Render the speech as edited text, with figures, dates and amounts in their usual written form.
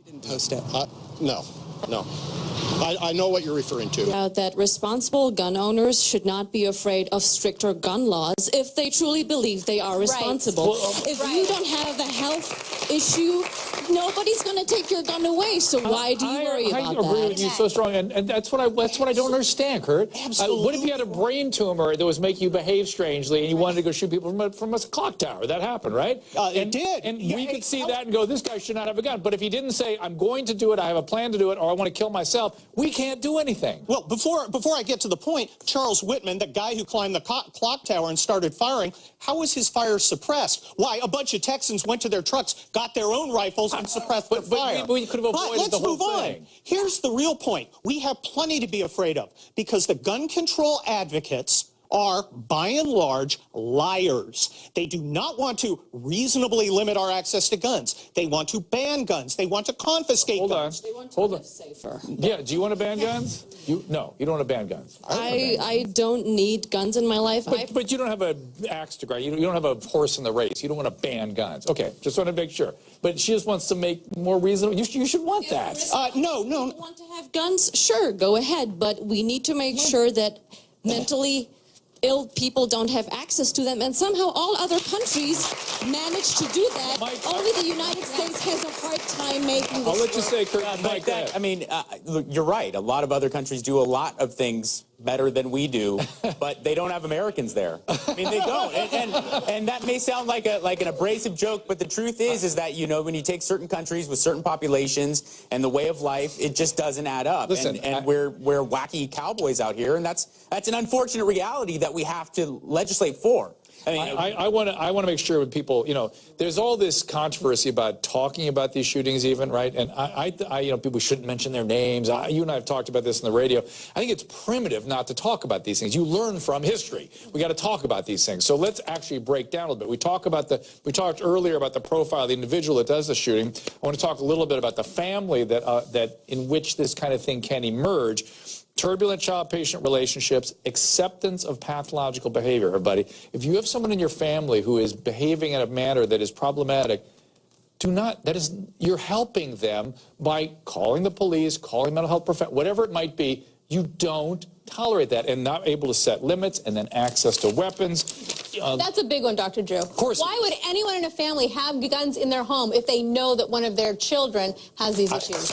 Didn't post it. No. I know what you're referring to. That responsible gun owners should not be afraid of stricter gun laws if they truly believe they are responsible. Right. If you don't have a health issue, nobody's going to take your gun away. So why do you worry about that? I agree with you so strong, and that's what I don't understand, Kurt. Absolutely. What if you had a brain tumor that was making you behave strangely, and you wanted to go shoot people from a clock tower? That happened, right? It did. And we could see that and go, this guy should not have a gun. But if he didn't say, I'm going to do it, I have a plan to do it, or I want to kill myself, we can't do anything. Well, before I get to the point, Charles Whitman, the guy who climbed the clock tower and started firing, how was his fire suppressed? Why? A bunch of Texans went to their trucks, got their own rifles, and suppressed their fire. We could have avoided the whole thing. Let's move on. Here's the real point. We have plenty to be afraid of, because the gun control advocates are, by and large, liars. They do not want to reasonably limit our access to guns. They want to ban guns. They want to confiscate guns. They want to live safer. Yeah, do you want to ban guns? No, you don't want to ban guns. I don't need guns in my life. But you don't have an axe to grind. You don't have a horse in the race. You don't want to ban guns. Okay, just want to make sure. But she just wants to make more reasonable. You should want that. No. If you want to have guns? Sure, go ahead. But we need to make sure that mentally ill people don't have access to them, and somehow all other countries manage to do that. Only the United States has a hard time making this I'll let you say, Kurt. I mean, look, you're right. A lot of other countries do a lot of things better than we do, but they don't have Americans there. I mean, they don't. And that may sound like an abrasive joke, but the truth is that, you know, when you take certain countries with certain populations and the way of life, it just doesn't add up. Listen, and we're wacky cowboys out here, and that's an unfortunate reality that we have to legislate for. I mean, I want to make sure with people, you know, there's all this controversy about talking about these shootings even, right? And you know, people shouldn't mention their names. You and I have talked about this on the radio. I think it's primitive not to talk about these things. You learn from history. We got to talk about these things. So let's actually break down a little bit. We talked earlier about the profile of the individual that does the shooting. I want to talk a little bit about the family that in which this kind of thing can emerge. Turbulent child-patient relationships, acceptance of pathological behavior, everybody. If you have someone in your family who is behaving in a manner that is problematic, you're helping them by calling the police, calling mental health professionals, whatever it might be. You don't tolerate that, and not able to set limits, and then access to weapons. That's a big one, Dr. Drew. Of course. Why would anyone in a family have guns in their home if they know that one of their children has these issues?